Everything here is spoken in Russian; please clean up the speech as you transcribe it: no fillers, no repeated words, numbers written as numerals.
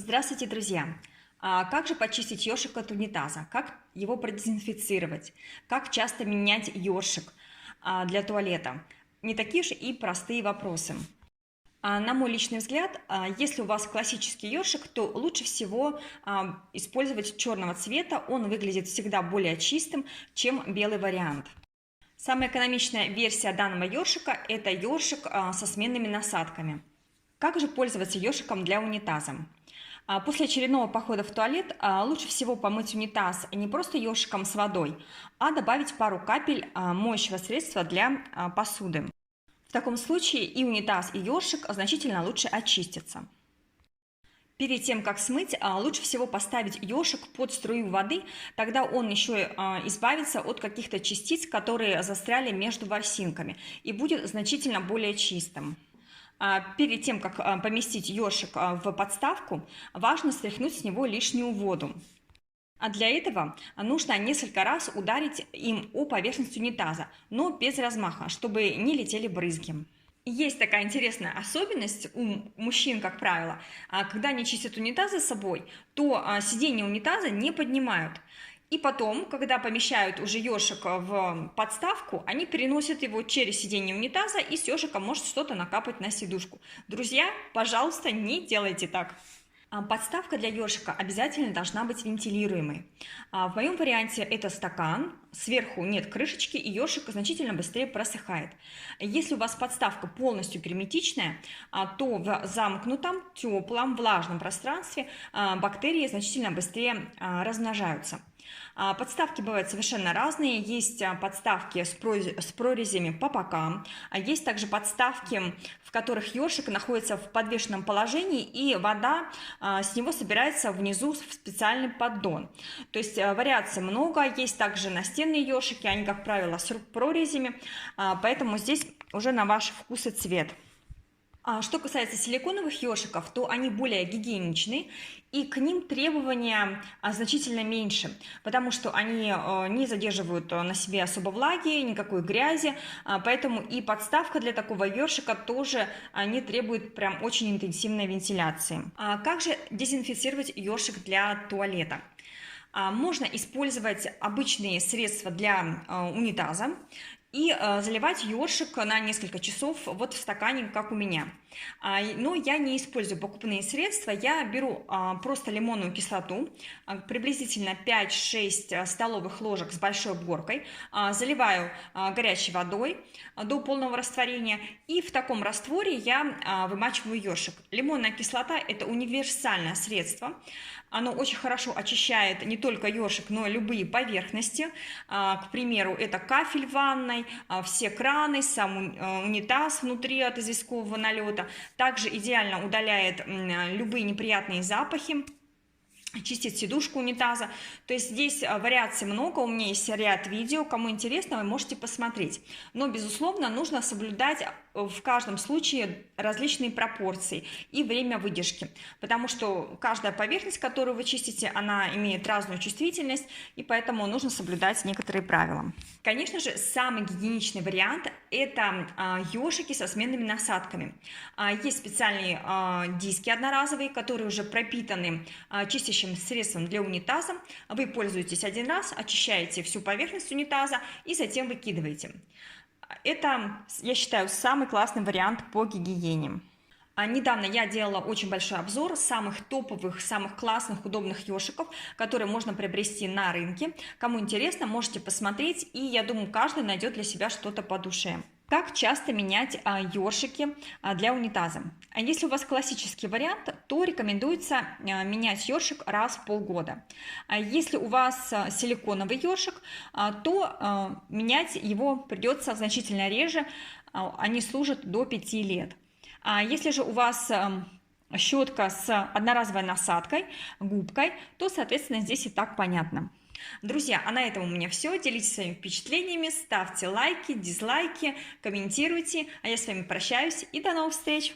Здравствуйте, друзья! Как же почистить ёршик от унитаза? Как его продезинфицировать? Как часто менять ёршик для туалета? Не такие же и простые вопросы. На мой личный взгляд, если у вас классический ёршик, то лучше всего использовать черного цвета. Он выглядит всегда более чистым, чем белый вариант. Самая экономичная версия данного ёршика – это ёршик со сменными насадками. Как же пользоваться ёршиком для унитаза? После очередного похода в туалет лучше всего помыть унитаз не просто ёршиком с водой, а добавить пару капель моющего средства для посуды. В таком случае и унитаз, и ёршик значительно лучше очистятся. Перед тем, как смыть, лучше всего поставить ёршик под струю воды, тогда он еще избавится от каких-то частиц, которые застряли между ворсинками, и будет значительно более чистым. Перед тем, как поместить ёршик в подставку, важно стряхнуть с него лишнюю воду. Для этого нужно несколько раз ударить им о поверхность унитаза, но без размаха, чтобы не летели брызги. Есть такая интересная особенность у мужчин, как правило, когда они чистят унитаз за собой, то сиденье унитаза не поднимают. И потом, когда помещают уже ёршик в подставку, они переносят его через сиденье унитаза, и с ёршика может что-то накапать на сидушку. Друзья, пожалуйста, не делайте так. Подставка для ёршика обязательно должна быть вентилируемой. В моем варианте это стакан, сверху нет крышечки, и ёршик значительно быстрее просыхает. Если у вас подставка полностью герметичная, то в замкнутом, теплом, влажном пространстве бактерии значительно быстрее размножаются. Подставки бывают совершенно разные. Есть подставки с прорезями по бокам, есть также подставки, в которых ёршик находится в подвешенном положении, и вода с него собирается внизу в специальный поддон. То есть вариаций много. Есть также настенные ёршики, они, как правило, с прорезями, поэтому здесь уже на ваш вкус и цвет. Что касается силиконовых ёршиков, то они более гигиеничны, и к ним требования значительно меньше, потому что они не задерживают на себе особо влаги, никакой грязи, поэтому и подставка для такого ёршика тоже не требует прям очень интенсивной вентиляции. Как же дезинфицировать ёршик для туалета? Можно использовать обычные средства для унитаза и заливать ёршик на несколько часов вот в стакане, как у меня. Но я не использую покупные средства, я беру просто лимонную кислоту, приблизительно 5-6 столовых ложек с большой горкой, заливаю горячей водой до полного растворения, и в таком растворе я вымачиваю ёршик. Лимонная кислота – это универсальное средство, оно очень хорошо очищает не только ёршик, но и любые поверхности. К примеру, это кафель в ванной, все краны, сам унитаз внутри от известкового налета. Также идеально удаляет любые неприятные запахи, чистит сидушку унитаза. То есть здесь вариаций много, у меня есть ряд видео, кому интересно, вы можете посмотреть. Но, безусловно, нужно соблюдать в каждом случае различные пропорции и время выдержки, потому что каждая поверхность, которую вы чистите, она имеет разную чувствительность, и поэтому нужно соблюдать некоторые правила. Конечно же, самый гигиеничный вариант – это ёршики со сменными насадками. Есть специальные диски одноразовые, которые уже пропитаны чистящим средством для унитаза. Вы пользуетесь один раз, очищаете всю поверхность унитаза и затем выкидываете. Это, я считаю, самый классный вариант по гигиене. Недавно я делала очень большой обзор самых топовых, самых классных, удобных ёршиков, которые можно приобрести на рынке. Кому интересно, можете посмотреть, и я думаю, каждый найдет для себя что-то по душе. Как часто менять ёршики для унитаза? Если у вас классический вариант, то рекомендуется менять ёршик раз в полгода. Если у вас силиконовый ёршик, то менять его придется значительно реже, они служат до 5 лет. Если же у вас щетка с одноразовой насадкой, губкой, то, соответственно, здесь и так понятно. Друзья, на этом у меня все. Делитесь своими впечатлениями, ставьте лайки, дизлайки, комментируйте. А я с вами прощаюсь и до новых встреч!